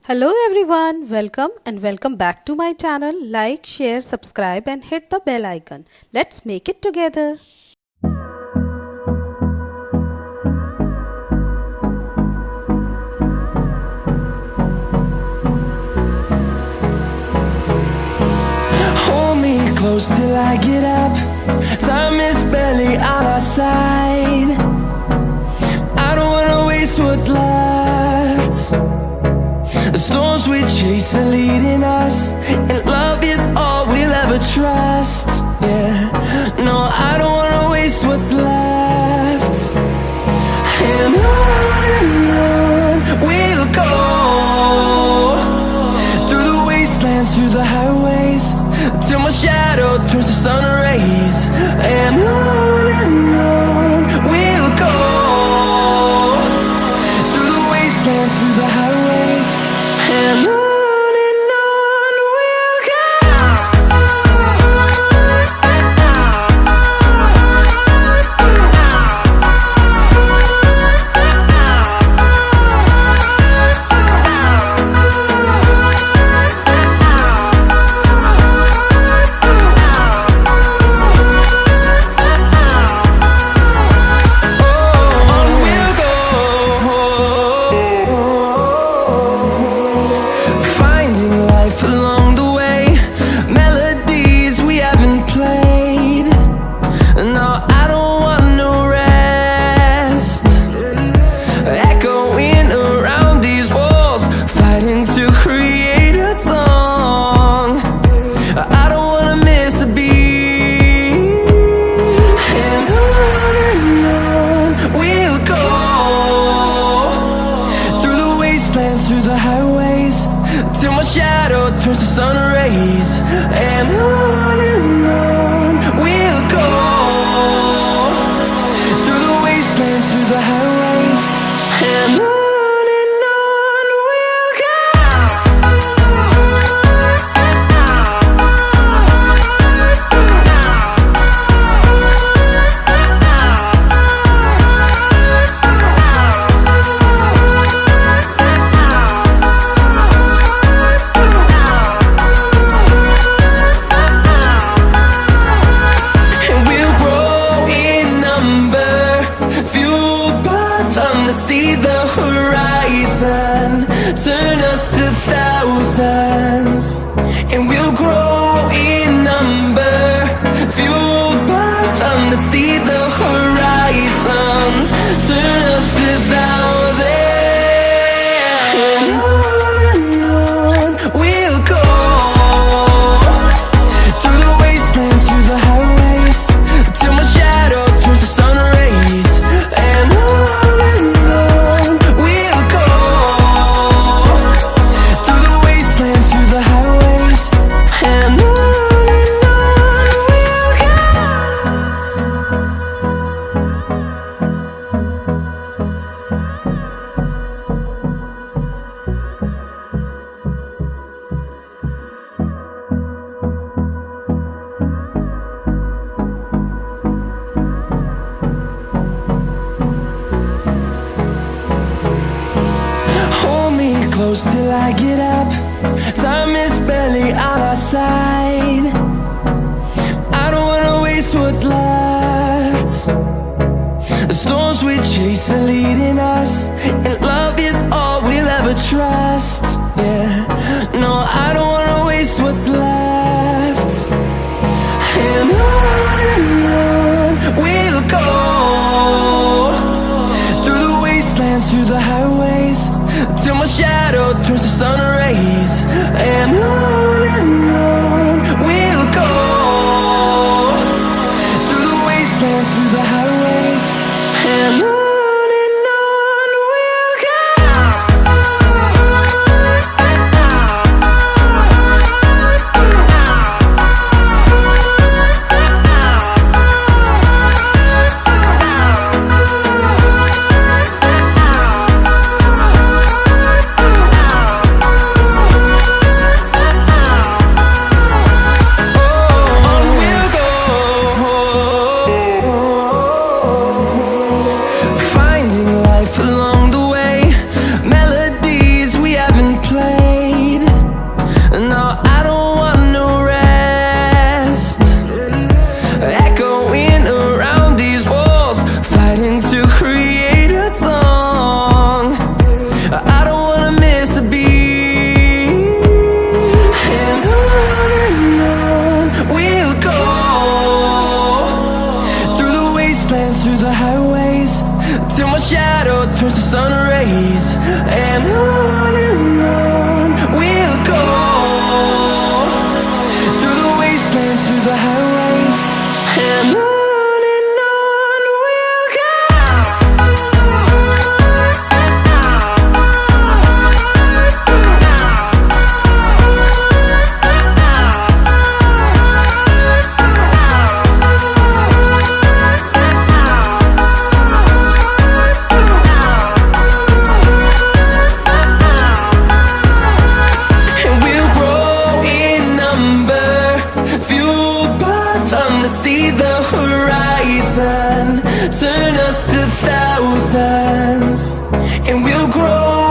Hello everyone, welcome back to my channel. Like, share, subscribe and hit the bell icon. Let's make it together. Hold me close till I get up. Time is barely on our side. I don't wanna waste what's left. The storms we chase are leading us, and love is all we'll ever trust. Yeah, no, I don't wanna waste what's left. And on we'll go, through the wastelands, through the highways, till my shadow turns to sun rays. And on we'll go, through the wastelands, through the highways, and on we'll go. Through the highways, till my shadow turns to sun rays. And on we'll go, through the wastelands, through the highways, and on we'll go. See the horizon turn us to thousands, and we'll grow in number, fueled by them. To see the horizon turn us to thousands, and on we'll go, through the wastelands, through the highways, till my shadow turns to sun rays. And close till I get up. Time is barely on our side. I don't wanna waste what's left. The storms we chase are leading us, and love is all we'll ever trust. Yeah, no, I don't wanna waste what's left. And on we'll go, through the wastelands, through the highways, till my shadow turns to sun rays. And on we'll go, through the wastelands, through the highways, and on we'll go. roll.